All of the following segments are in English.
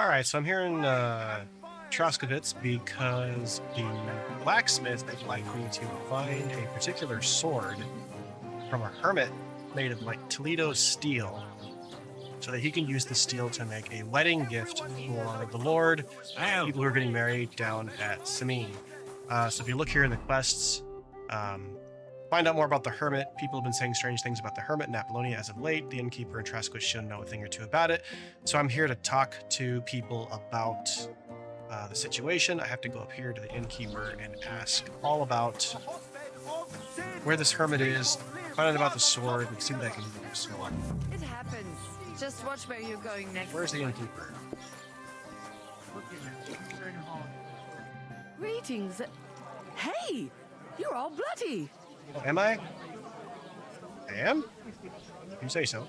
Alright, so I'm here in Troskovitz because the blacksmith would like me to find a particular sword from a hermit made of like Toledo steel so that he can use the steel to make a wedding gift for the Lord, people who are getting married down at Samin. So if you look here in the quests, find out more about the Hermit. People have been saying strange things about the Hermit in Apollonia as of late. The innkeeper in Traskovitz should know a thing or two about it. So I'm here to talk to people about the situation. I have to go up here to the innkeeper and ask all about where this Hermit is, find out about the sword, and see what I can do with the sword. It happens. Just watch where you're going next. Where's the innkeeper? Greetings. Hey, you're all bloody. Oh, am I? I am? You say so.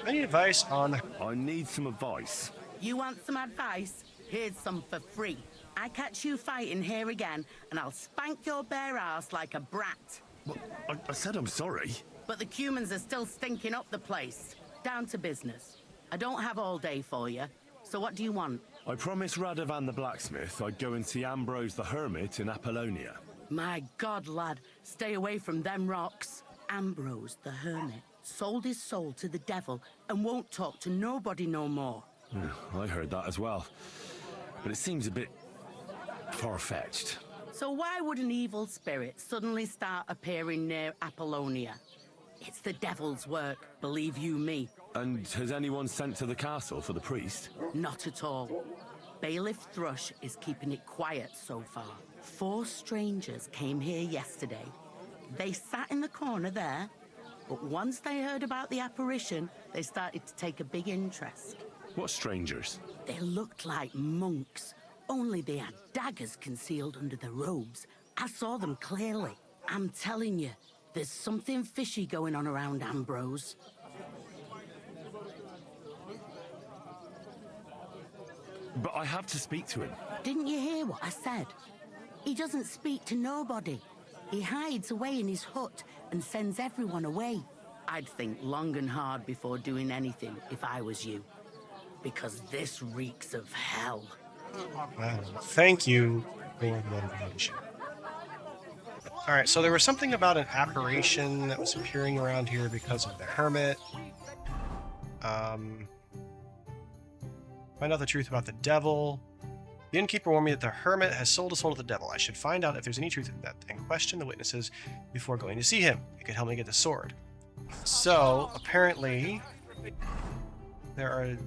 I need advice on... I need some advice. You want some advice? Here's some for free. I catch you fighting here again, and I'll spank your bare ass like a brat. Well, I said I'm sorry. But the Cumans are still stinking up the place. Down to business. I don't have all day for you, so what do you want? I promised Radovan the blacksmith I'd go and see Ambrose the Hermit in Apollonia. My God, lad, stay away from them rocks. Ambrose the Hermit sold his soul to the devil and won't talk to nobody no more. Yeah, I heard that as well. But it seems a bit far-fetched. So why would an evil spirit suddenly start appearing near Apollonia? It's the devil's work, believe you me. And has anyone sent to the castle for the priest? Not at all. Bailiff Thrush is keeping it quiet so far. 4 strangers came here yesterday. They sat in the corner there, but once they heard about the apparition, they started to take a big interest. What strangers? They looked like monks, only they had daggers concealed under their robes. I saw them clearly. I'm telling you, there's something fishy going on around Ambrose. But I have to speak to him. Didn't you hear what I said? He doesn't speak to nobody. He hides away in his hut and sends everyone away. I'd think long and hard before doing anything if I was you. Because this reeks of hell. Wow, thank you for the information. Alright, so there was something about an apparition that was appearing around here because of the Hermit. Find out the truth about the devil. The innkeeper warned me that the Hermit has sold a soul to the devil. I should find out if there's any truth in that and question the witnesses before going to see him. It could help me get the sword. So, apparently, there are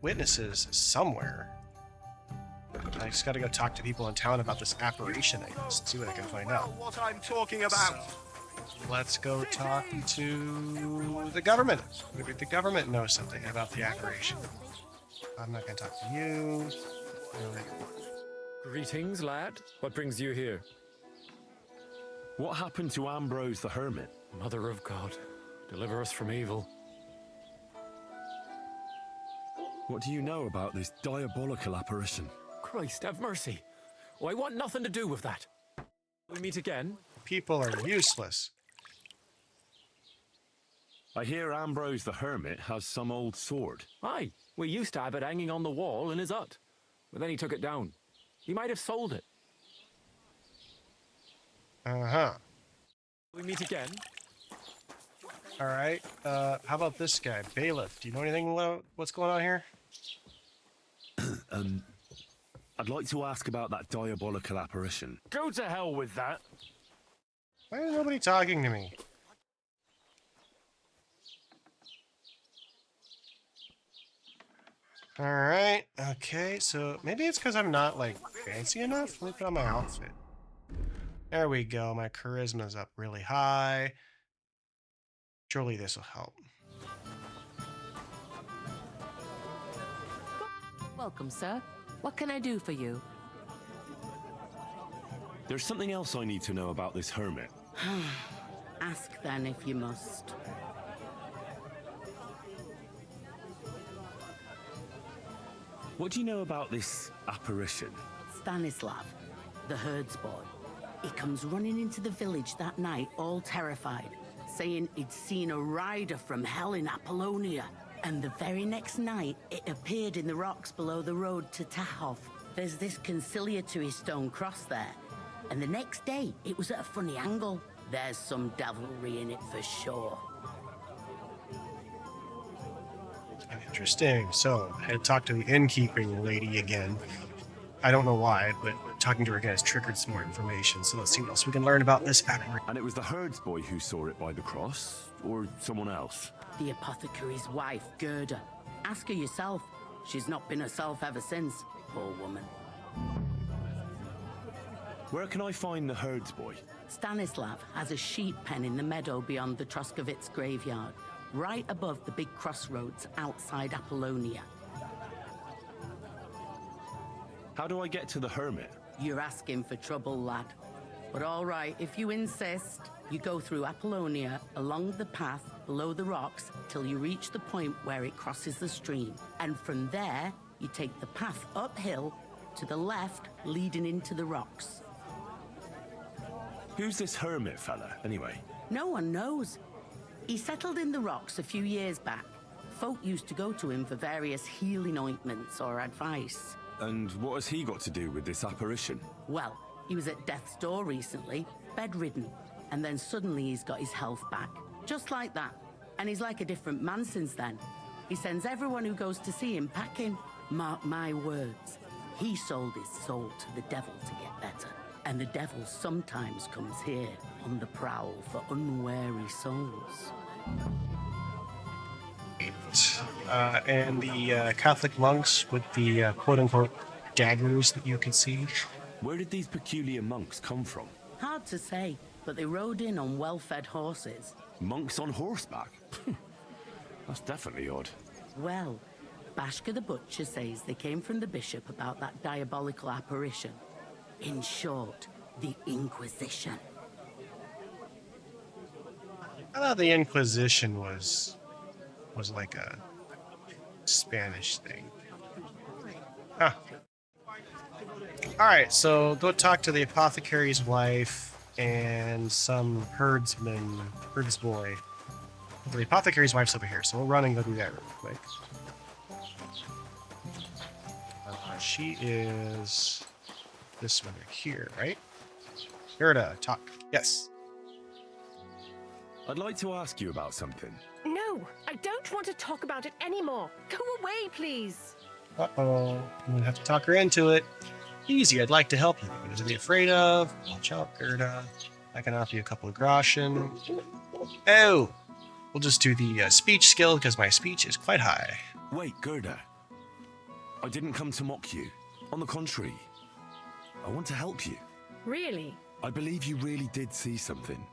witnesses somewhere. I just gotta go talk to people in town about this apparition, I guess, and see what I can find out. What I'm talking about. So, let's go talk to the government. Maybe the government knows something about the apparition. I'm not gonna talk to you. Greetings, lad. What brings you here? What happened to Ambrose the Hermit? Mother of God, deliver us from evil. What do you know about this diabolical apparition? Christ, have mercy. Oh, I want nothing to do with that. We meet again? People are useless. I hear Ambrose the Hermit has some old sword. Aye, we used to have it hanging on the wall in his hut. But then he took it down. He might have sold it. Uh-huh. We meet again? Alright, how about this guy? Bailiff, do you know anything about what's going on here? I'd like to ask about that diabolical apparition. Go to hell with that. Why is nobody talking to me? Alright, okay, so maybe it's because I'm not, like, fancy enough? Let me put on my outfit. There we go, my charisma's up really high. Surely this will help. Welcome, sir. What can I do for you? There's something else I need to know about this Hermit. Ask then if you must. What do you know about this apparition? Stanislav, the herds boy. He comes running into the village that night all terrified, saying he'd seen a rider from hell in Apollonia. And the very next night, it appeared in the rocks below the road to Tahov. There's this conciliatory stone cross there. And the next day, it was at a funny angle. There's some devilry in it for sure. Interesting. So, I had to talk to the innkeeping lady again. I don't know why, but talking to her again has triggered some more information. So let's see what else we can learn about this apparition. And it was the herds boy who saw it by the cross, or someone else? The apothecary's wife, Gerda. Ask her yourself. She's not been herself ever since, poor woman. Where can I find the herds boy? Stanislav has a sheep pen in the meadow beyond the Troskovitz graveyard, right above the big crossroads outside Apollonia. How do I get to the Hermit? You're asking for trouble, lad. But all right, if you insist, you go through Apollonia, along the path, below the rocks, till you reach the point where it crosses the stream. And from there, you take the path uphill to the left, leading into the rocks. Who's this hermit fella, anyway? No one knows. He settled in the rocks a few years back. Folk used to go to him for various healing ointments or advice. And what has he got to do with this apparition? Well, he was at death's door recently, bedridden, and then suddenly he's got his health back. Just like that. And he's like a different man since then. He sends everyone who goes to see him packing. Mark my words. He sold his soul to the devil to get better. And the devil sometimes comes here on the prowl for unwary souls. And the Catholic monks with the quote-unquote daggers that you can see. Where did these peculiar monks come from? Hard to say, but they rode in on well-fed horses. Monks on horseback? That's definitely odd. Well, Bashka the Butcher says they came from the bishop about that diabolical apparition. In short, the Inquisition. I thought the Inquisition was like a Spanish thing. Huh. Alright, so go talk to the apothecary's wife and some herds boy. The apothecary's wife's over here, so we'll run and go do that real quick. She is this one right here, right? Gerda, talk. Yes. I'd like to ask you about something. No, I don't want to talk about it anymore. Go away, please. Uh-oh. I'm gonna have to talk her into it. Easy, I'd like to help you. What to be afraid of? Watch out, Gerda. I can offer you a couple of groschen. Oh! We'll just do the speech skill because my speech is quite high. Wait, Gerda. I didn't come to mock you. On the contrary, I want to help you. Really? I believe you really did see something.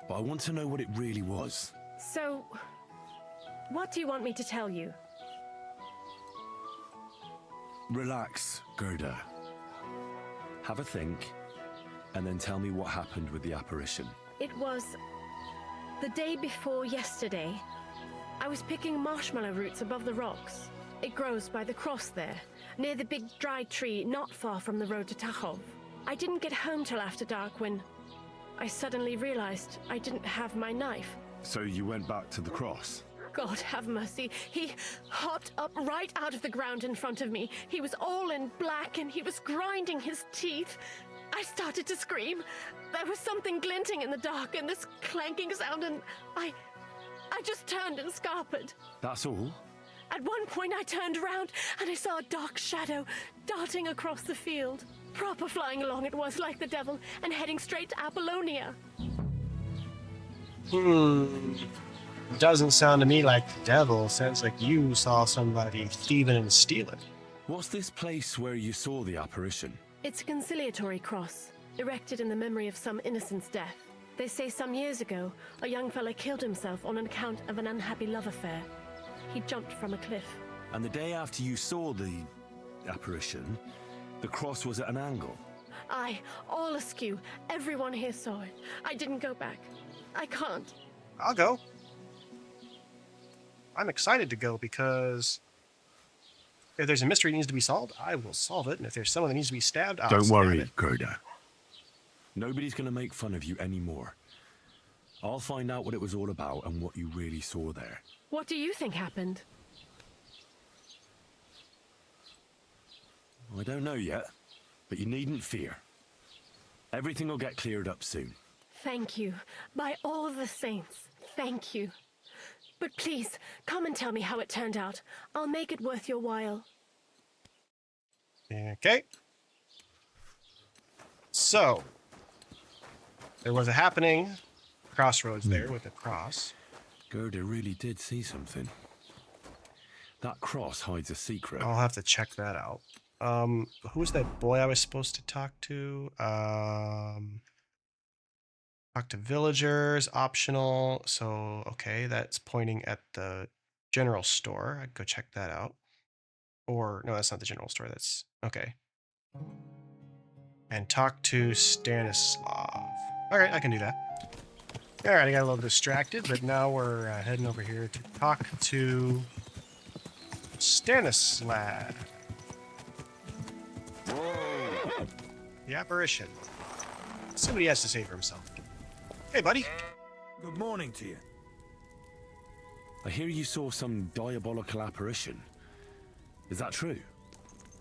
But I want to know what it really was. So, what do you want me to tell you? Relax, Gerda. Have a think, and then tell me what happened with the apparition. It was the day before yesterday. I was picking marshmallow roots above the rocks. It grows by the cross there, near the big dry tree not far from the road to Tahov. I didn't get home till after dark when I suddenly realized I didn't have my knife. So you went back to the cross? God have mercy. He hopped up right out of the ground in front of me. He was all in black and he was grinding his teeth. I started to scream. There was something glinting in the dark and this clanking sound, and I just turned and scarpered. That's all? At one point I turned around and I saw a dark shadow darting across the field. Proper flying along it was, like the devil, and heading straight to Apollonia. Doesn't sound to me like the devil. Sounds like you saw somebody thieving and stealing. What's this place where you saw the apparition? It's a conciliatory cross, erected in the memory of some innocent's death. They say some years ago, a young fella killed himself on account of an unhappy love affair. He jumped from a cliff. And the day after you saw the apparition, the cross was at an angle? Aye, all askew. Everyone here saw it. I didn't go back. I can't. I'll go. I'm excited to go because if there's a mystery that needs to be solved, I will solve it. And if there's someone that needs to be stabbed, I'll Don't stab worry, it. Gerda. Nobody's going to make fun of you anymore. I'll find out what it was all about and what you really saw there. What do you think happened? I don't know yet, but you needn't fear. Everything will get cleared up soon. Thank you. By all the saints, thank you. But please, come and tell me how it turned out. I'll make it worth your while. Okay. So, there was a happening crossroads there with a cross. Gerda really did see something. That cross hides a secret. I'll have to check that out. Who was that boy I was supposed to talk to? Talk to villagers, optional. So, okay, that's pointing at the general store. I'd go check that out. Or, no, that's not the general store. That's, okay. And talk to Stanislav. All right, I can do that. All right, I got a little distracted, but now we're heading over here to talk to Stanislav. The apparition. See what he has to say for himself. Hey, buddy. Good morning to you. I hear you saw some diabolical apparition. Is that true?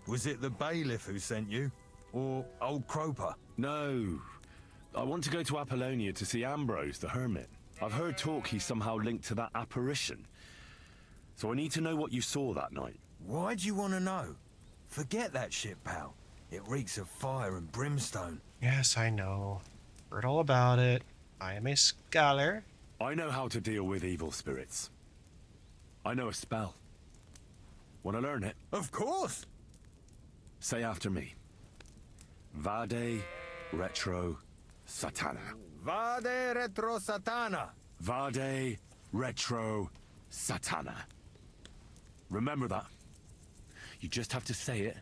Was it the bailiff who sent you? Or old Croper? No. I want to go to Apollonia to see Ambrose, the Hermit. I've heard talk he's somehow linked to that apparition. So I need to know what you saw that night. Why do you want to know? Forget that shit, pal. It reeks of fire and brimstone. Yes, I know. Heard all about it. I am a scholar. I know how to deal with evil spirits. I know a spell. Want to learn it? Of course! Say after me. Vade retro satana. Vade retro satana. Vade retro satana. Remember that. You just have to say it,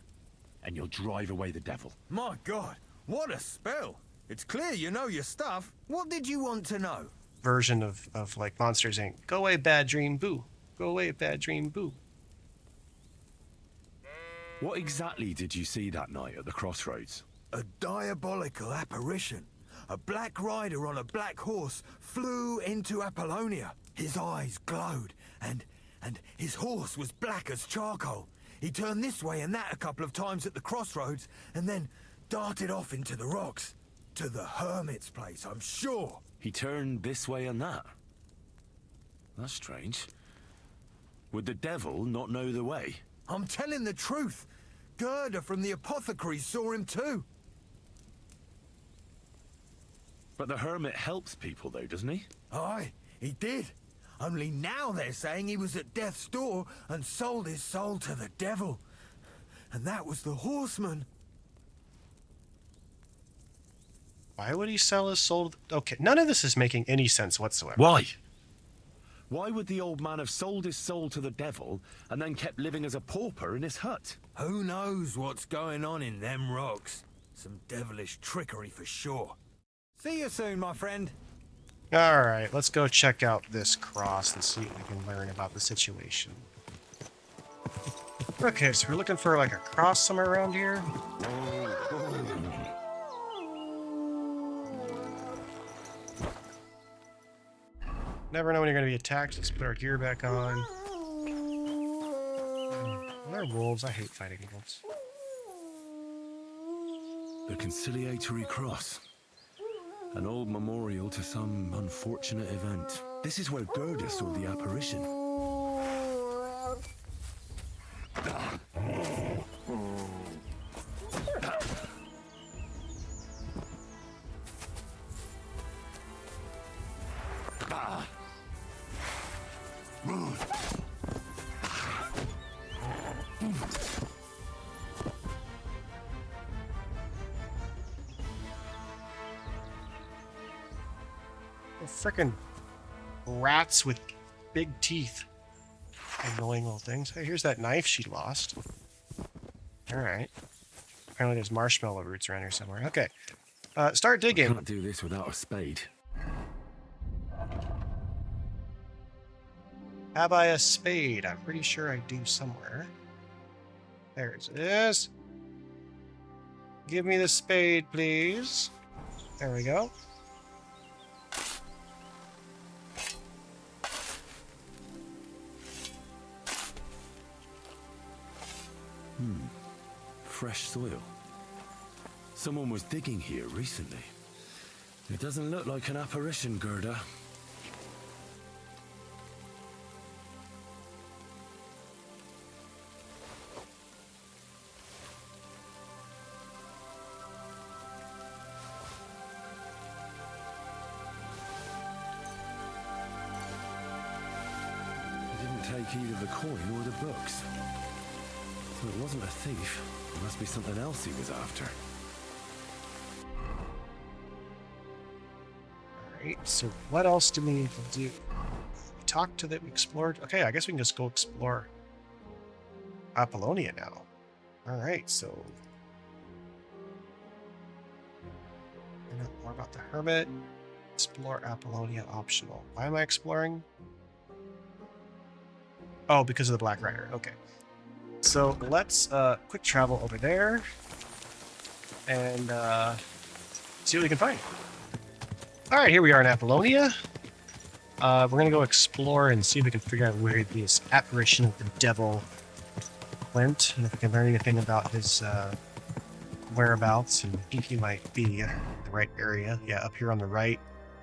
and you'll drive away the devil. My God, what a spell! It's clear you know your stuff. What did you want to know? Version of like Monsters Inc. Go away, bad dream, boo. Go away, bad dream, boo. What exactly did you see that night at the crossroads? A diabolical apparition. A black rider on a black horse flew into Apollonia. His eyes glowed, and his horse was black as charcoal. He turned this way and that a couple of times at the crossroads, and then darted off into the rocks. To the Hermit's place, I'm sure. He turned this way and that. That's strange. Would the devil not know the way? I'm telling the truth. Gerda from the apothecary saw him too. But the Hermit helps people though, doesn't he? Aye, he did. Only now they're saying he was at death's door and sold his soul to the devil. And that was the horseman. Why would he sell his soul? Okay, none of this is making any sense whatsoever. Why? Why would the old man have sold his soul to the devil and then kept living as a pauper in his hut? Who knows what's going on in them rocks? Some devilish trickery for sure. See you soon, my friend. All right, let's go check out this cross and see if we can learn about the situation. Okay, so we're looking for like a cross somewhere around here. Never know when you're going to be attacked. Let's put our gear back on. They're wolves. I hate fighting wolves. The conciliatory cross. An old memorial to some unfortunate event. This is where Gerda saw the apparition. Frickin' rats with big teeth. Annoying little things. Hey, here's that knife she lost. Alright. Apparently there's marshmallow roots around here somewhere. Okay. Start digging. Can't do this without a spade. Have I a spade? I'm pretty sure I do somewhere. There it is. Give me the spade, please. There we go. Fresh soil. Someone was digging here recently. It doesn't look like an apparition, Gerda. He didn't take either the coin or the books. So it wasn't a thief. It must be something else he was after. Alright, so what else do we need to do? We talked to them, we explored. Okay, I guess we can just go explore Apollonia now. Alright, so find out more about the Hermit. Explore Apollonia optional. Why am I exploring? Oh, because of the Black Rider. Okay. So let's quick travel over there and see what we can find. All right, here we are in Apollonia. We're gonna go explore and see if we can figure out where this apparition of the devil went, and if we can learn anything about his whereabouts, and I think he might be in the right area. Yeah, up here on the right.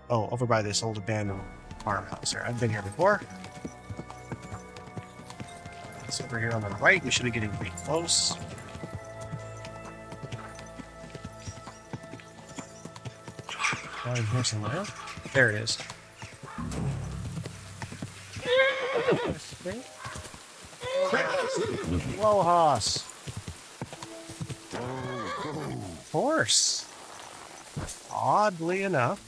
Oh, over by this old abandoned farmhouse there. I've been here before. So over here on the right, we should be getting pretty close. Oh, in here somewhere. There it is. Lohas. Horse. Oddly enough.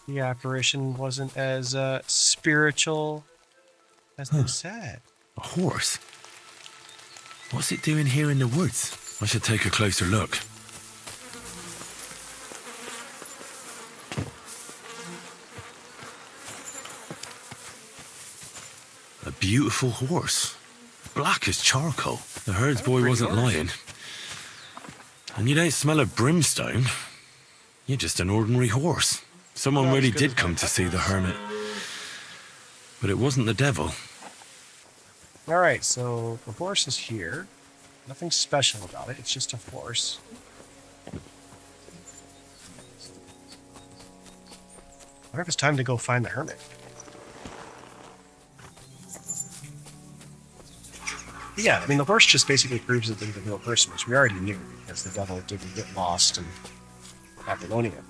The apparition wasn't as spiritual as they said. A horse? What's it doing here in the woods? I should take a closer look. A beautiful horse. Black as charcoal. The herds boy wasn't lying. And you don't smell of brimstone. You're just an ordinary horse. Someone really did come to see the hermit. But it wasn't the devil. Alright, so the horse is here. Nothing special about it, it's just a horse. I wonder if it's time to go find the hermit. Yeah, I mean, the horse just basically proves that he's a real person, which we already knew, because the devil didn't get lost in Apollonia.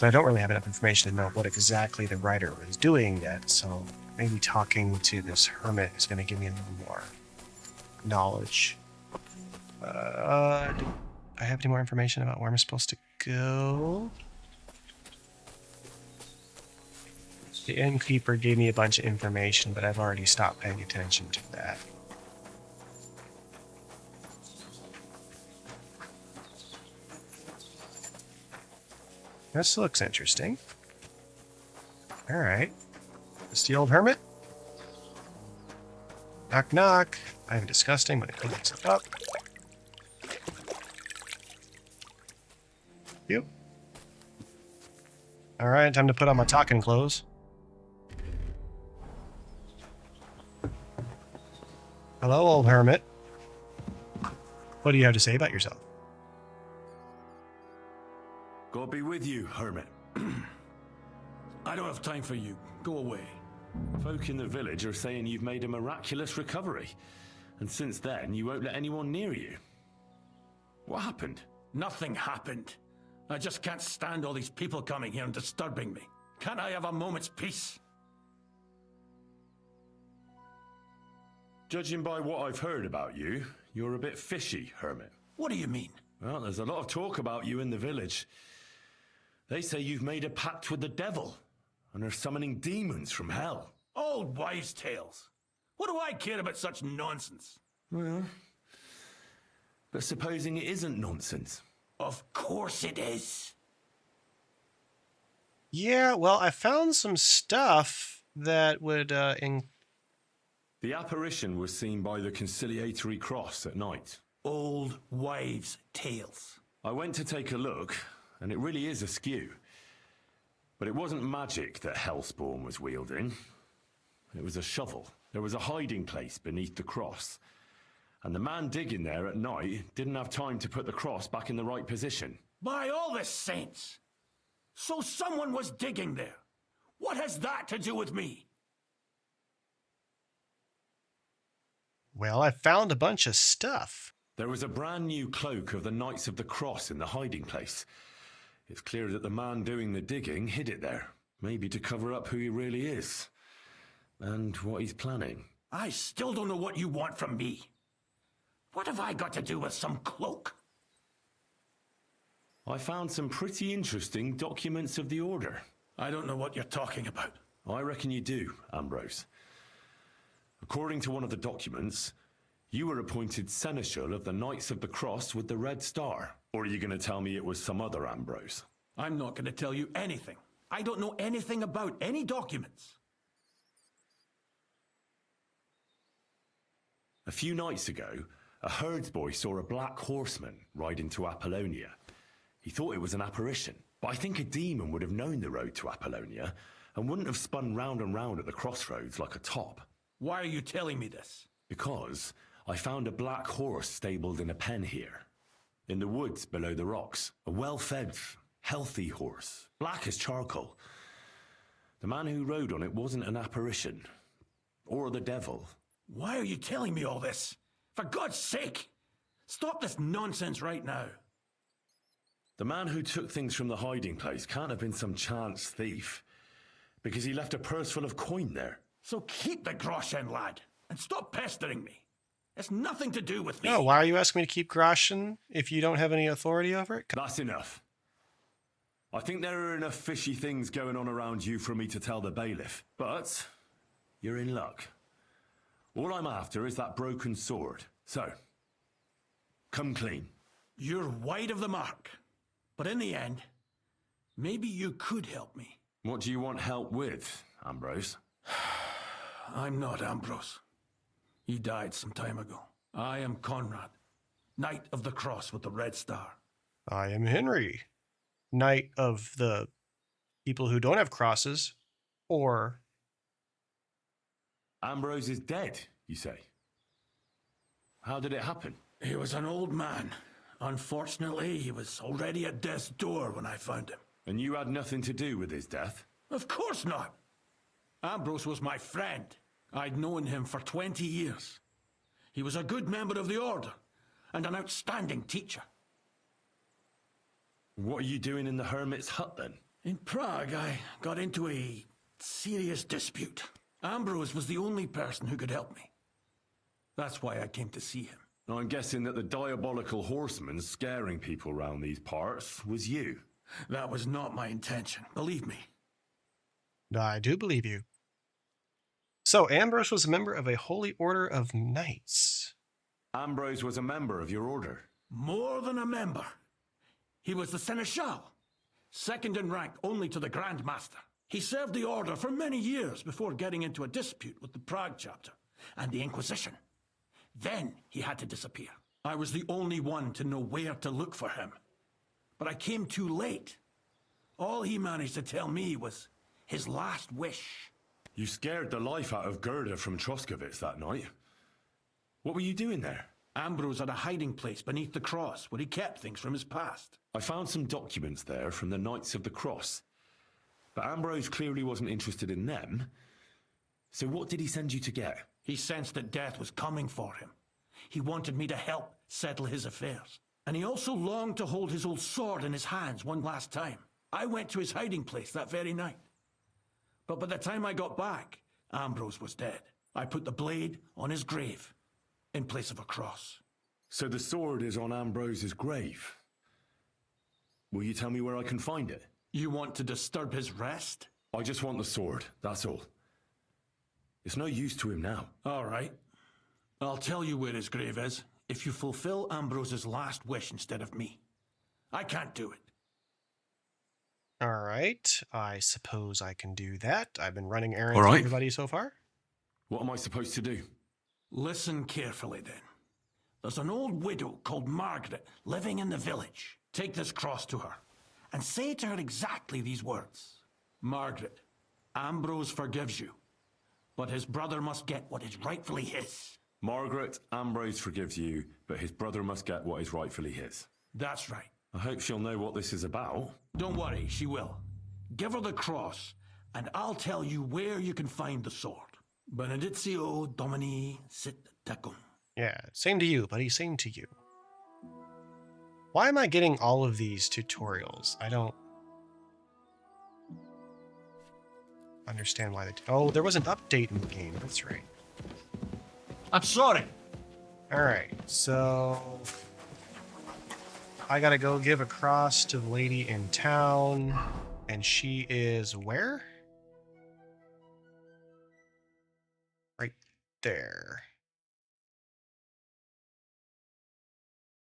But I don't really have enough information to know what exactly the writer was doing yet, so maybe talking to this hermit is going to give me a little more knowledge. Do I have any more information about where I'm supposed to go? The innkeeper gave me a bunch of information, but I've already stopped paying attention to that. This looks interesting. Alright. Is the old hermit? Knock knock. I'm disgusting when it opens it up. You. Alright, time to put on my talking clothes. Hello, old hermit. What do you have to say about yourself? God be with you, hermit. I don't have time for you. Go away. Folk in the village are saying you've made a miraculous recovery. And since then, you won't let anyone near you. What happened? Nothing happened. I just can't stand all these people coming here and disturbing me. Can't I have a moment's peace? Judging by what I've heard about you, you're a bit fishy, hermit. What do you mean? Well, there's a lot of talk about you in the village. They say you've made a pact with the devil, and are summoning demons from hell. Old wives' tales. What do I care about such nonsense? Well, but supposing it isn't nonsense. Of course it is. Yeah, well, I found some stuff that would The apparition was seen by the conciliatory cross at night. Old wives' tales. I went to take a look, and it really is askew. But it wasn't magic that Hellspawn was wielding. It was a shovel. There was a hiding place beneath the cross. And the man digging there at night didn't have time to put the cross back in the right position. By all the saints! So someone was digging there. What has that to do with me? Well, I found a bunch of stuff. There was a brand new cloak of the Knights of the Cross in the hiding place. It's clear that the man doing the digging hid it there, maybe to cover up who he really is. And what he's planning. I still don't know what you want from me. What have I got to do with some cloak? I found some pretty interesting documents of the Order. I don't know what you're talking about. I reckon you do, Ambrose. According to one of the documents, you were appointed Seneschal of the Knights of the Cross with the Red Star. Or are you going to tell me it was some other Ambrose? I'm not going to tell you anything. I don't know anything about any documents. A few nights ago, a herdsboy saw a black horseman ride into Apollonia. He thought it was an apparition, but I think a demon would have known the road to Apollonia and wouldn't have spun round and round at the crossroads like a top. Why are you telling me this? Because I found a black horse stabled in a pen here, in the woods below the rocks. A well-fed, healthy horse, black as charcoal. The man who rode on it wasn't an apparition, or the devil. Why are you telling me all this? For God's sake! Stop this nonsense right now. The man who took things from the hiding place can't have been some chance thief, because he left a purse full of coin there. So keep the groschen, lad, and stop pestering me. It's nothing to do with me. No, why are you asking me to keep groschen if you don't have any authority over it? That's enough. I think there are enough fishy things going on around you for me to tell the bailiff, but you're in luck. All I'm after is that broken sword. So, come clean. You're wide of the mark. But in the end, maybe you could help me. What do you want help with, Ambrose? I'm not Ambrose. He died some time ago. I am Conrad, Knight of the Cross with the Red Star. I am Henry, Knight of the people who don't have crosses, or... Ambrose is dead, you say? How did it happen? He was an old man. Unfortunately, he was already at death's door when I found him. And you had nothing to do with his death? Of course not. Ambrose was my friend. I'd known him for 20 years. He was a good member of the Order and an outstanding teacher. What are you doing in the Hermit's hut then? In Prague, I got into a serious dispute. Ambrose was the only person who could help me. That's why I came to see him. I'm guessing that the diabolical horseman scaring people round these parts was you. That was not my intention, believe me. I do believe you. So, Ambrose was a member of a holy order of knights. Ambrose was a member of your order. More than a member. He was the Seneschal, second in rank only to the Grand Master. He served the order for many years before getting into a dispute with the Prague chapter and the Inquisition. Then he had to disappear. I was the only one to know where to look for him. But I came too late. All he managed to tell me was his last wish. You scared the life out of Gerda from Troskovitz that night. What were you doing there? Ambrose had a hiding place beneath the cross where he kept things from his past. I found some documents there from the Knights of the Cross. But Ambrose clearly wasn't interested in them. So what did he send you to get? He sensed that death was coming for him. He wanted me to help settle his affairs. And he also longed to hold his old sword in his hands one last time. I went to his hiding place that very night. But by the time I got back, Ambrose was dead. I put the blade on his grave in place of a cross. So the sword is on Ambrose's grave. Will you tell me where I can find it? You want to disturb his rest? I just want the sword, that's all. It's no use to him now. All right. I'll tell you where his grave is if you fulfill Ambrose's last wish instead of me. I can't do it. All right, I suppose I can do that. I've been running errands All for right. everybody so far. What am I supposed to do? Listen carefully then. There's an old widow called Margaret living in the village. Take this cross to her and say to her exactly these words. Margaret, Ambrose forgives you. but his brother must get what is rightfully his. Margaret, Ambrose forgives you, but his brother must get what is rightfully his. That's right. I hope she'll know what this is about. Don't worry, she will. Give her the cross, and I'll tell you where you can find the sword. Benedictio Domini sit tecum. Yeah, same to you, buddy. Same to you. Why am I getting all of these tutorials? I don't understand why they... Oh, there was an update in the game. That's right. I'm sorry. Alright, so... I gotta go give a cross to the lady in town. And she is where? Right there.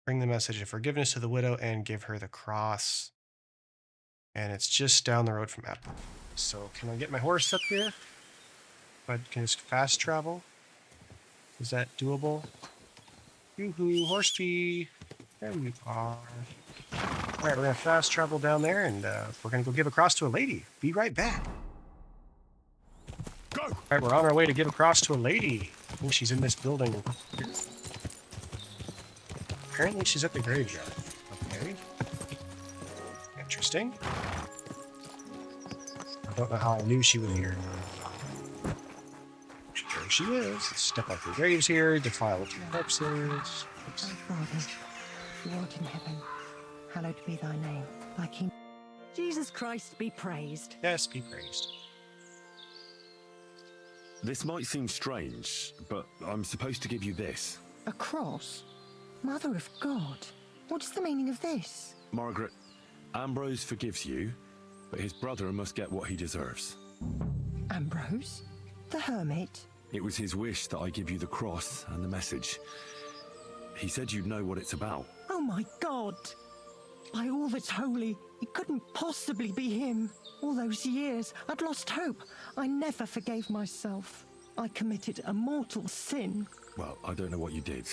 Bring the message of forgiveness to the widow and give her the cross. And it's just down the road from Apple. So can I get my horse up here? Can I just fast travel? Is that doable? Yoo-hoo, horse pee. There we are. Alright, we're gonna fast travel down there and we're gonna go give a cross to a lady. Be right back. Go! Alright, we're on our way to give a cross to a lady. I think she's in this building. Apparently she's at the graveyard. Okay. Interesting. I don't know how I knew she was here. There she is. Let's step off the graves here, defile the corpses. Oops. Our Father, who art in heaven, hallowed be thy name. Thy kingdom. Jesus Christ be praised. Yes, be praised. This might seem strange, but I'm supposed to give you this. A cross? Mother of God, what is the meaning of this? Margaret, Ambrose forgives you, but his brother must get what he deserves. Ambrose? The Hermit? It was his wish that I give you the cross and the message. He said you'd know what it's about. Oh my God! By all that's holy, it couldn't possibly be him. All those years, I'd lost hope. I never forgave myself. I committed a mortal sin. Well, I don't know what you did.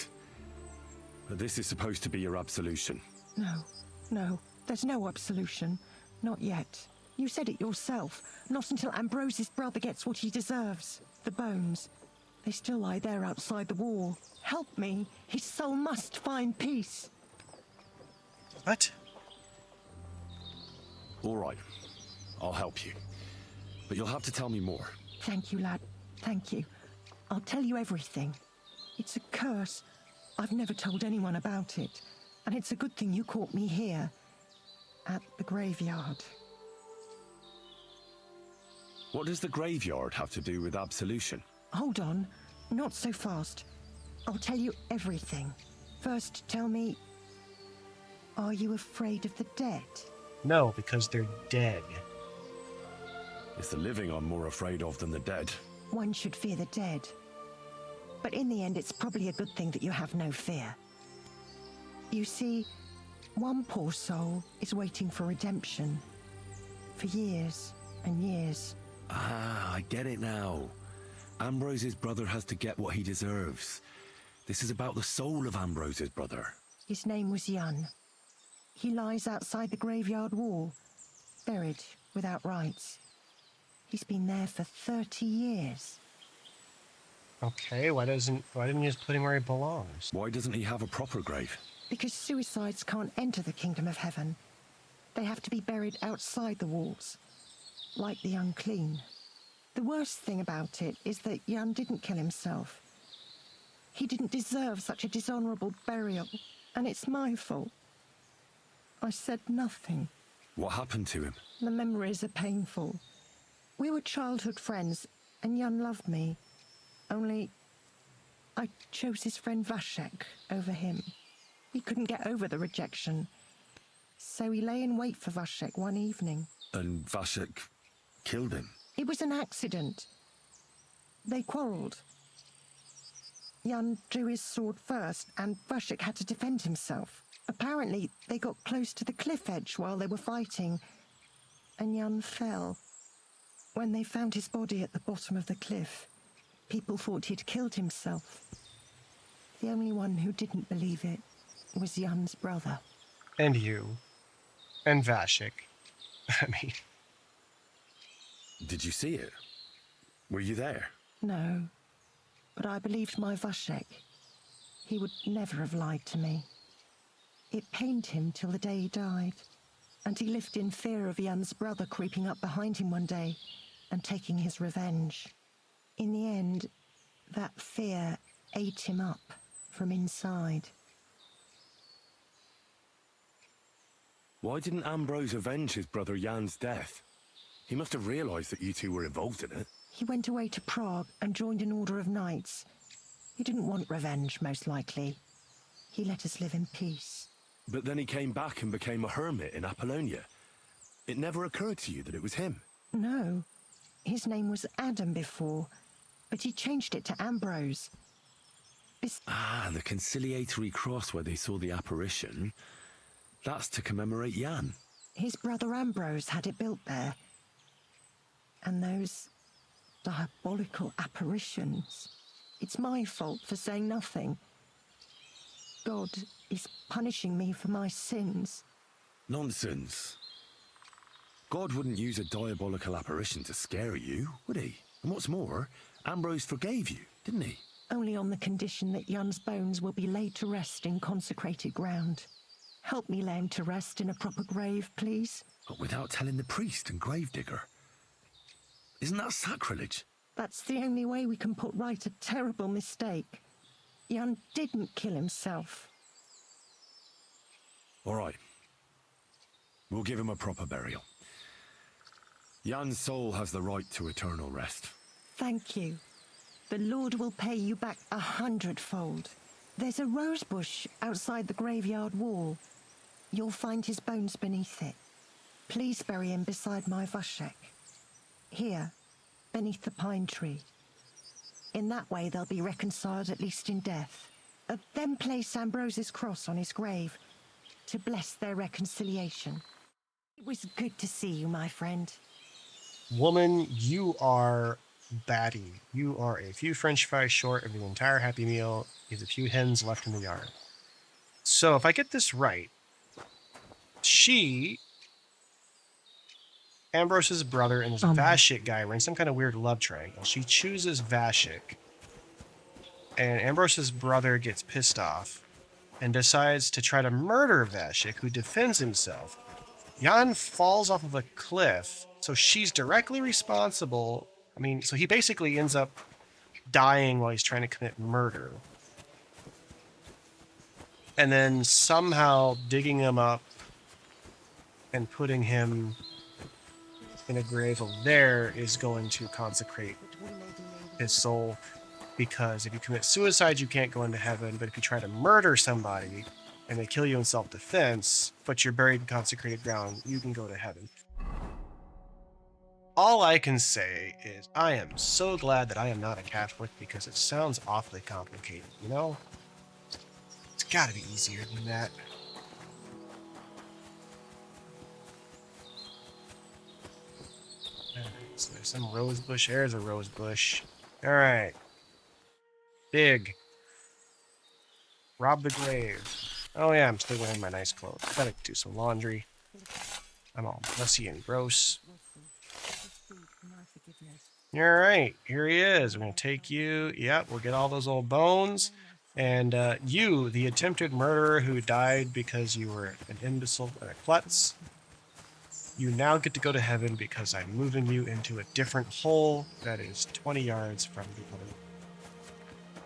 But this is supposed to be your absolution. No, there's no absolution. Not yet. You said it yourself. Not until Ambrose's brother gets what he deserves. The bones. They still lie there outside the wall. Help me. His soul must find peace. What? All right. I'll help you. But you'll have to tell me more. Thank you, lad. Thank you. I'll tell you everything. It's a curse. I've never told anyone about it. And it's a good thing you caught me here. At the graveyard. What does the graveyard have to do with absolution? Hold on. Not so fast. I'll tell you everything. First, tell me... Are you afraid of the dead? No, because they're dead. It's the living I'm more afraid of than the dead. One should fear the dead. But in the end, it's probably a good thing that you have no fear. You see, one poor soul is waiting for redemption. For years and years. Ah, I get it now. Ambrose's brother has to get what he deserves. This is about the soul of Ambrose's brother. His name was Jan. He lies outside the graveyard wall, buried without rites. He's been there for 30 years. Okay, why didn't you just put him where he belongs? Why doesn't he have a proper grave? Because suicides can't enter the kingdom of heaven. They have to be buried outside the walls, like the unclean. The worst thing about it is that Jan didn't kill himself. He didn't deserve such a dishonorable burial, and it's my fault. I said nothing. What happened to him? The memories are painful. We were childhood friends, and Jan loved me. Only, I chose his friend Vashek over him. He couldn't get over the rejection. So he lay in wait for Vashek one evening. And Vashek killed him? It was an accident. They quarrelled. Jan drew his sword first, and Vashek had to defend himself. Apparently, they got close to the cliff edge while they were fighting, and Jan fell. When they found his body at the bottom of the cliff, people thought he'd killed himself. The only one who didn't believe it was Jan's brother. And you. And Vashik. I mean... Did you see it? Were you there? No, but I believed my Vashek. He would never have lied to me. It pained him till the day he died, and he lived in fear of Jan's brother creeping up behind him one day and taking his revenge. In the end, that fear ate him up from inside. Why didn't Ambrose avenge his brother Jan's death? He must have realized that you two were involved in it. He went away to Prague and joined an order of knights. He didn't want revenge, most likely. He let us live in peace. But then he came back and became a hermit in Apollonia. It never occurred to you that it was him? No. His name was Adam before, but he changed it to Ambrose. The conciliatory cross where they saw the apparition. That's to commemorate Jan. His brother Ambrose had it built there. And those diabolical apparitions. It's my fault for saying nothing. God is punishing me for my sins. Nonsense. God wouldn't use a diabolical apparition to scare you, would he? And what's more, Ambrose forgave you, didn't he? Only on the condition that Jan's bones will be laid to rest in consecrated ground. Help me lay him to rest in a proper grave, please. But without telling the priest and gravedigger. Isn't that sacrilege? That's the only way we can put right a terrible mistake. Jan didn't kill himself. All right. We'll give him a proper burial. Jan's soul has the right to eternal rest. Thank you. The Lord will pay you back 100-fold. There's a rose bush outside the graveyard wall. You'll find his bones beneath it. Please bury him beside my Vashek. Here, beneath the pine tree. In that way they'll be reconciled at least in death. Then place Ambrose's cross on his grave to bless their reconciliation. It was good to see you, my friend. Woman, you are batty. You are a few French fries short of the entire Happy Meal. There's a few hens left in the yard. So if I get this right, Ambrose's brother and this Vashik guy were in some kind of weird love triangle. She chooses Vashik, and Ambrose's brother gets pissed off and decides to try to murder Vashik, who defends himself. Jan falls off of a cliff, so she's directly responsible. So he basically ends up dying while he's trying to commit murder. And then somehow digging him up and putting him in a grave over there is going to consecrate his soul, because if you commit suicide you can't go into heaven, but if you try to murder somebody and they kill you in self-defense but you're buried in consecrated ground, you can go to heaven. All I can say is I am so glad that I am not a Catholic, because it sounds awfully complicated, you know? It's gotta be easier than that. So there's some rose bush. There's a rose bush. Alright. Dig. Rob the grave. Oh yeah, I'm still wearing my nice clothes. Gotta do some laundry. I'm all messy and gross. Alright, here he is. We're gonna take you. Yep, we'll get all those old bones. And you, the attempted murderer who died because you were an imbecile and a klutz, you now get to go to heaven because I'm moving you into a different hole that is 20 yards from the other.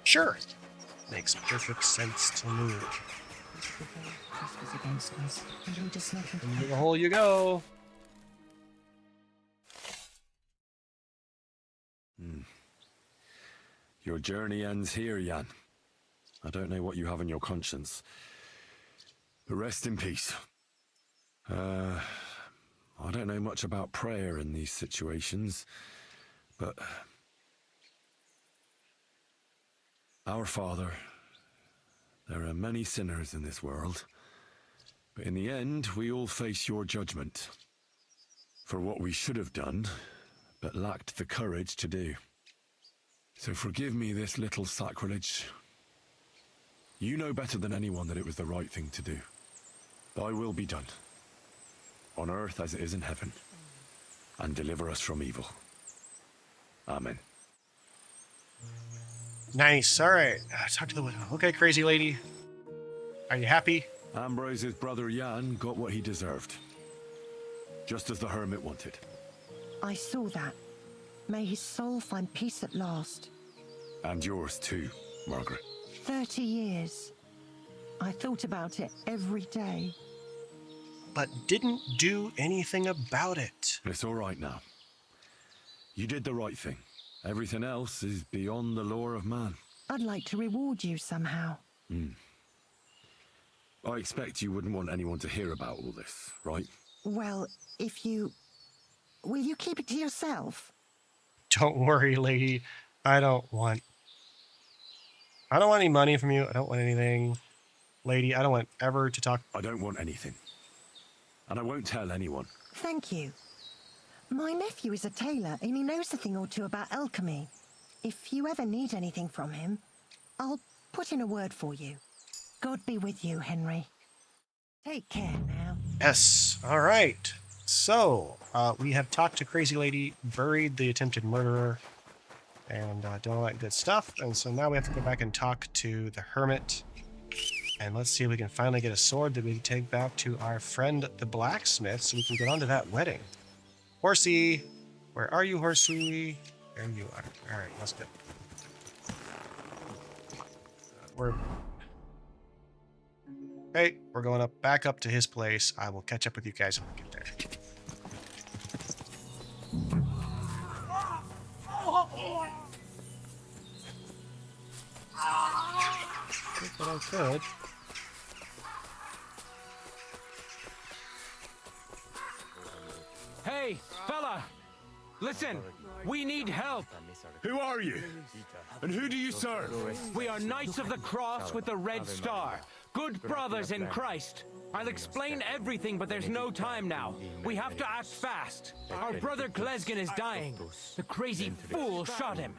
Sure. Makes perfect sense to me. Into the hole you go. Your journey ends here, Jan. I don't know what you have on your conscience. But rest in peace. I don't know much about prayer in these situations, but Our Father, there are many sinners in this world, but in the end we all face your judgment for what we should have done, but lacked the courage to do. So forgive me this little sacrilege. You know better than anyone that it was the right thing to do. Thy will be done, on earth as it is in heaven, and deliver us from evil. Amen. Nice. All right. Talk to the widow. Okay, crazy lady. Are you happy? Ambrose's brother Jan got what he deserved. Just as the Hermit wanted. I saw that. May his soul find peace at last. And yours too, Margaret. 30 years. I thought about it every day. But didn't do anything about it. It's all right now. You did the right thing. Everything else is beyond the law of man. I'd like to reward you somehow. I expect you wouldn't want anyone to hear about all this, right? Well, if you... Will you keep it to yourself? Don't worry, lady. I don't want any money from you. I don't want anything. Lady, I don't want ever to talk. I don't want anything. And I won't tell anyone. Thank you. My nephew is a tailor and he knows a thing or two about alchemy. If you ever need anything from him, I'll put in a word for you. God be with you, Henry. Take care now. Yes. All right. So, we have talked to Crazy Lady, buried the attempted murderer, and done all that good stuff. And so now we have to go back and talk to the Hermit. And let's see if we can finally get a sword that we can take back to our friend, the Blacksmith, so we can get on to that wedding. Horsey! Where are you, Horsey? There you are. All right, let's go. We're going back up to his place. I will catch up with you guys when we get there. But I could. Hey, fella! Listen, we need help. Who are you? And who do you serve? We are Knights of the Cross with the Red Star. Good brothers in Christ. I'll explain everything, but there's no time now. We have to act fast. Our brother Klesgen is dying. The crazy fool shot him.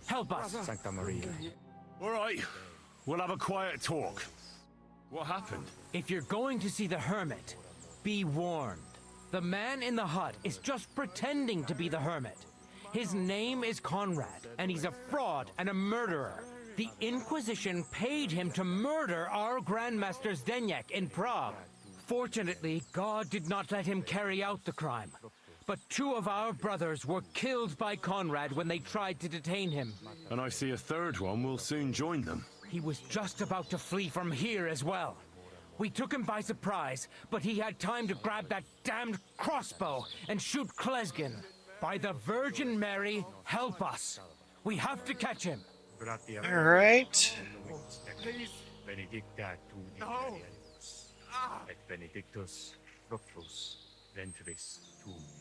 Help us. All right. We'll have a quiet talk. What happened? If you're going to see the Hermit, be warned. The man in the hut is just pretending to be the Hermit. His name is Conrad, and he's a fraud and a murderer. The Inquisition paid him to murder our Grandmaster Zdeněk in Prague. Fortunately, God did not let him carry out the crime. But 2 of our brothers were killed by Conrad when they tried to detain him. And I see a third one will soon join them. He was just about to flee from here as well. We took him by surprise, but he had time to grab that damned crossbow and shoot Klesgen. By the Virgin Mary, help us. We have to catch him. All right.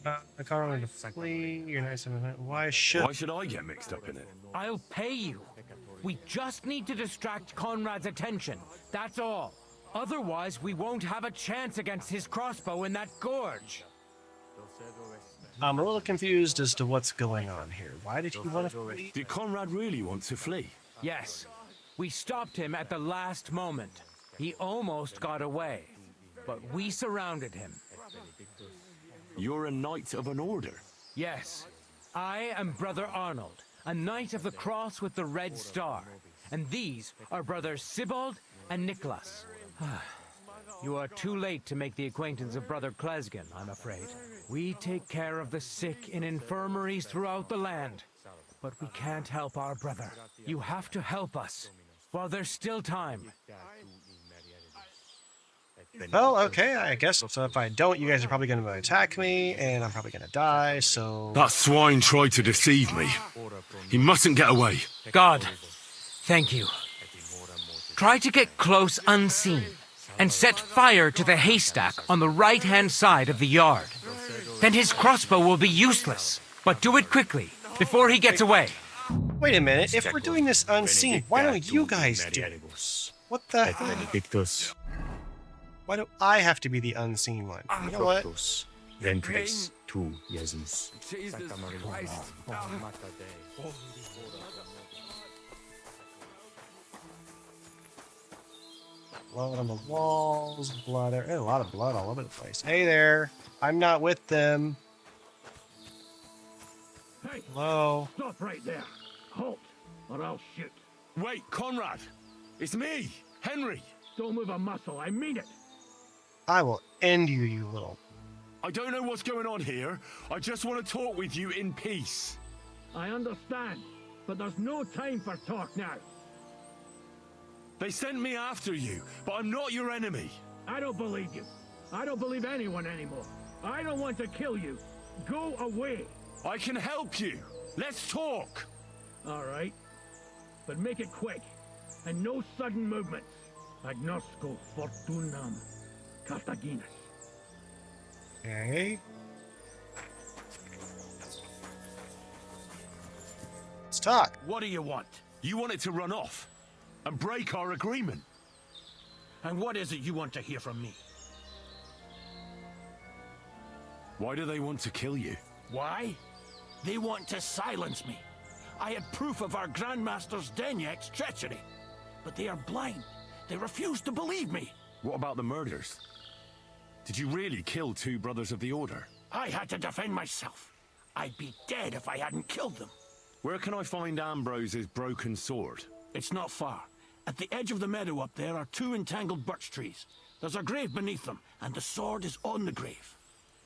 I can't remember to flee. You're nice and why should I get mixed up in it? I'll pay you. We just need to distract Conrad's attention. That's all. Otherwise, we won't have a chance against his crossbow in that gorge. I'm a little confused as to what's going on here. Why did he want to flee? Did Conrad really want to flee? Yes. We stopped him at the last moment. He almost got away, but we surrounded him. You're a knight of an order? Yes. I am Brother Arnold, a Knight of the Cross with the Red Star. And these are Brothers Sibald and Nicholas. You are too late to make the acquaintance of Brother Klesgen, I'm afraid. We take care of the sick in infirmaries throughout the land. But we can't help our brother. You have to help us, while there's still time. Well, okay, I guess. So if I don't, you guys are probably going to attack me, and I'm probably going to die, so... That swine tried to deceive me. He mustn't get away. God, thank you. Try to get close unseen, and set fire to the haystack on the right-hand side of the yard. Then his crossbow will be useless, but do it quickly, before he gets away. Wait a minute, if we're doing this unseen, why don't you guys do it? What the hell? Why do I have to be the unseen one? You know what? Jesus Christ. Blood on the walls, blood there. There's a lot of blood all over the place. Hey there, I'm not with them. Hey, Hello? stop right there. Halt, or I'll shoot. Wait, Conrad! It's me, Henry! Don't move a muscle, I mean it. I will end you, you little... I don't know what's going on here. I just want to talk with you in peace. I understand, but there's no time for talk now. They sent me after you, but I'm not your enemy. I don't believe you. I don't believe anyone anymore. I don't want to kill you. Go away. I can help you. Let's talk. All right. But make it quick. And no sudden movements. Agnosco fortunam Cartaginus. Okay. Let's talk. What do you want? You want it to run off and break our agreement. And what is it you want to hear from me? Why do they want to kill you? Why? They want to silence me. I had proof of our Grandmaster's Denyak's treachery. But they are blind. They refuse to believe me. What about the murders? Did you really kill 2 brothers of the Order? I had to defend myself. I'd be dead if I hadn't killed them. Where can I find Ambrose's broken sword? It's not far. At the edge of the meadow up there are 2 entangled birch trees. There's a grave beneath them, and the sword is on the grave.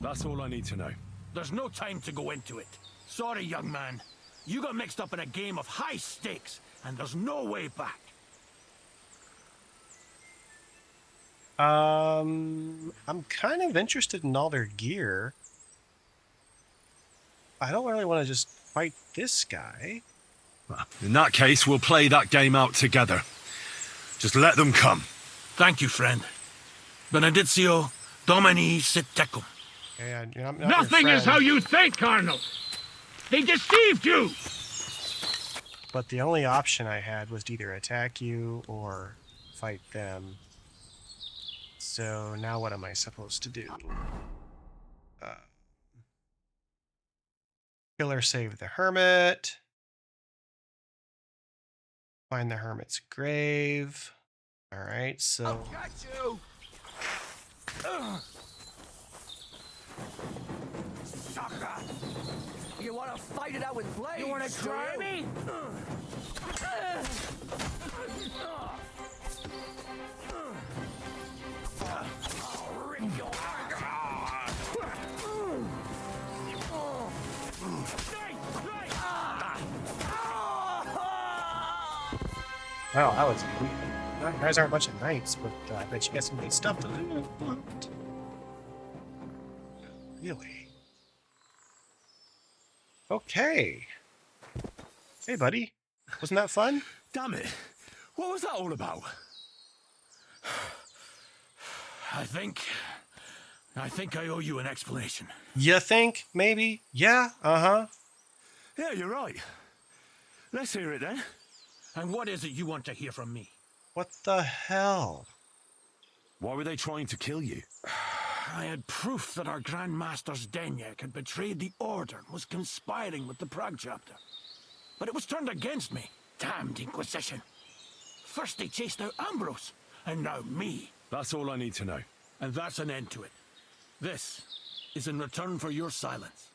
That's all I need to know. There's no time to go into it. Sorry, young man. You got mixed up in a game of high stakes, and there's no way back. I'm kind of interested in all their gear. I don't really want to just fight this guy. Well, in that case, we'll play that game out together. Just let them come. Thank you, friend. Benedictio Domini sit tecum. Okay, I'm not Nothing your is friend, how you think, Cardinal. They deceived you. but the only option I had was to either attack you or fight them. So now what am I supposed to do? Killer save the Hermit. Find the Hermit's grave. Alright, so... Got you! Sucker! You want to fight it out with blades? You want to try me? Wow, that was weird. You guys aren't a bunch of knights, but I bet you got some great stuff to do. Really? Okay. Hey, buddy. Wasn't that fun? Damn it. What was that all about? I think I owe you an explanation. You think? Maybe? Yeah? Uh-huh. Yeah, you're right. Let's hear it then. And what is it you want to hear from me? What the hell? Why were they trying to kill you? I had proof that our Grand Master's Denyak had betrayed the Order and was conspiring with the Prague chapter. But it was turned against me. Damned Inquisition. First they chased out Ambrose, and now me. That's all I need to know. And that's an end to it. This is in return for your silence.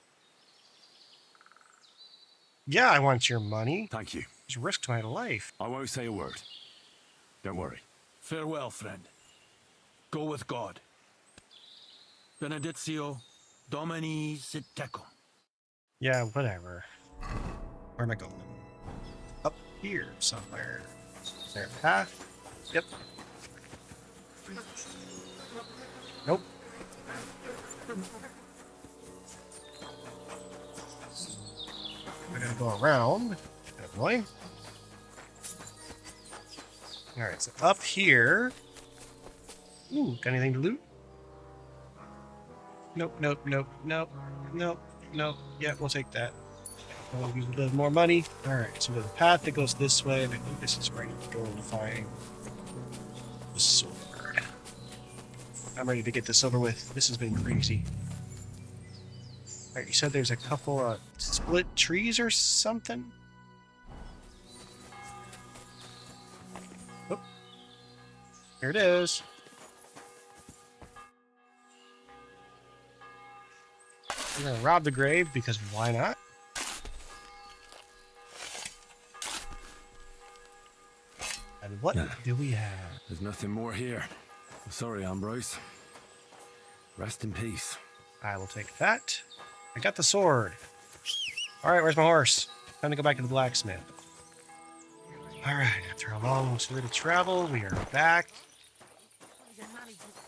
Yeah, I want your money. Thank you. Just risked my life. I won't say a word. Don't worry. Farewell, friend. Go with God. Benedictio Domini sit tecum. Yeah, whatever. Where am I going? Up here somewhere. Is there a path? Yep. Nope. We're gonna go around. Good boy. Alright, so up here. Ooh, got anything to loot? Nope, nope, nope, nope, nope, nope. Yeah, we'll take that. We'll use a little more money. Alright, so there's a path that goes this way, and I think this is where I need to go to find the sword. I'm ready to get this over with. This has been crazy. Alright, you said there's a couple of split trees or something? Oh. Here it is. We're gonna rob the grave because why not? And what do we have? There's nothing more here. Sorry, Ambrose. Rest in peace. I will take that. I got the sword. All right, where's my horse? Time to go back to the blacksmith. All right, after a long, slow travel, we are back.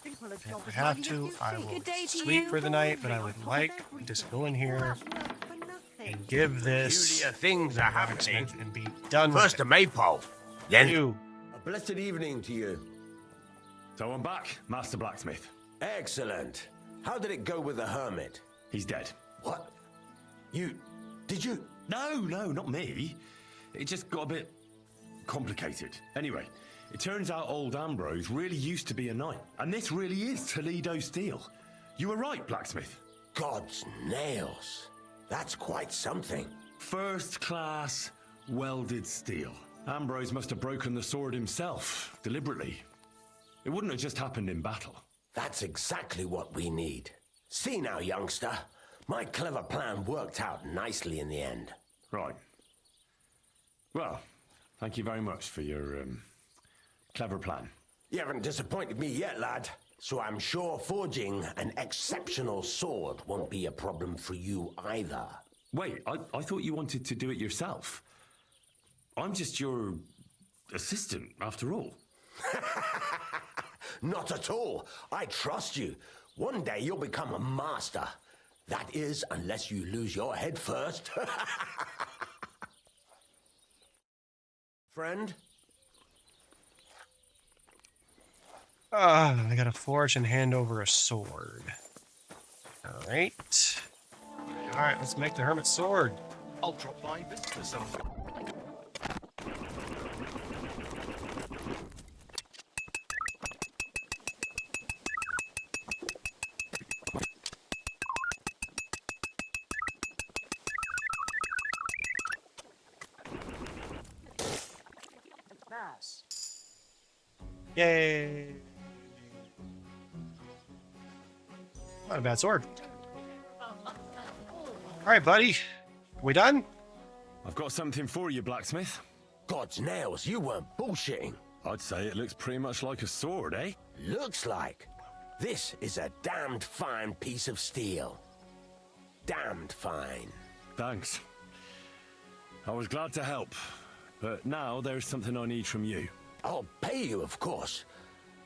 If I have to, I will sleep for the night, but I would like to just go in here and give this things are happening. and be done with First it. the maypole, then You. A blessed evening to you. So I'm back, Master Blacksmith. Excellent. How did it go with the Hermit? He's dead. What? Did you? No, not me. It just got a bit complicated. Anyway, it turns out old Ambrose really used to be a knight. And this really is Toledo steel. You were right, Blacksmith. God's nails. That's quite something. First class welded steel. Ambrose must have broken the sword himself, deliberately. It wouldn't have just happened in battle. That's exactly what we need. See now, youngster. My clever plan worked out nicely in the end. Right. Well, thank you very much for your clever plan. You haven't disappointed me yet, lad. So I'm sure forging an exceptional sword won't be a problem for you either. Wait, I thought you wanted to do it yourself. I'm just your assistant, after all. Not at all. I trust you. One day you'll become a master. That is, unless you lose your head first. Friend? I gotta forge and hand over a sword. All right. All right, let's make the Hermit sword. I'll drop by visit for some. Yay! Not a bad sword. All right, buddy. We done? I've got something for you, Blacksmith. God's nails, you weren't bullshitting. I'd say it looks pretty much like a sword, eh? Looks like. This is a damned fine piece of steel. Damned fine. Thanks. I was glad to help, but now there's something I need from you. I'll pay you, of course.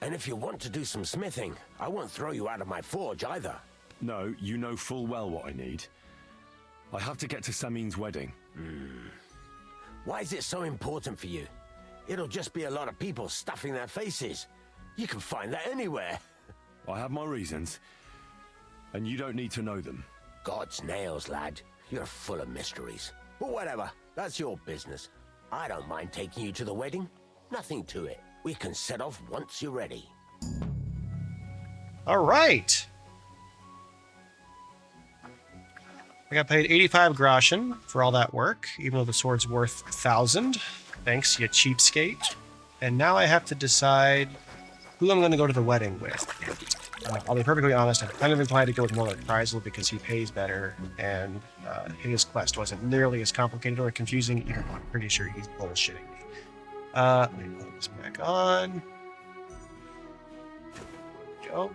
And if you want to do some smithing, I won't throw you out of my forge either. No, you know full well what I need. I have to get to Samin's wedding. Why is it so important for you? It'll just be a lot of people stuffing their faces. You can find that anywhere. I have my reasons, and you don't need to know them. God's nails, lad. You're full of mysteries. But whatever, that's your business. I don't mind taking you to the wedding. Nothing to it. We can set off once you're ready. All right. I got paid 85 groschen for all that work, even though the sword's worth 1,000. Thanks, you cheapskate. And now I have to decide who I'm going to go to the wedding with. I'll be perfectly honest, I'm kind of inclined to go with Muller Kreisel because he pays better, and his quest wasn't nearly as complicated or confusing, even though I'm pretty sure he's bullshitting me. Let me put this back on. There we go.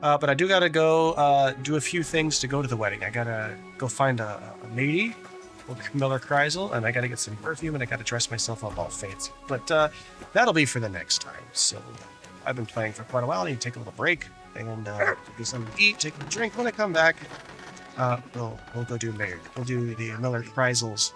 But I do gotta go do a few things to go to the wedding. I gotta go find a lady, Miller Kreisel, and I gotta get some perfume, and I gotta dress myself up all fancy. But that'll be for the next time. So I've been playing for quite a while. I need to take a little break and do something to eat, take a drink. When I come back, we'll go do We'll do the Miller Kreisel's.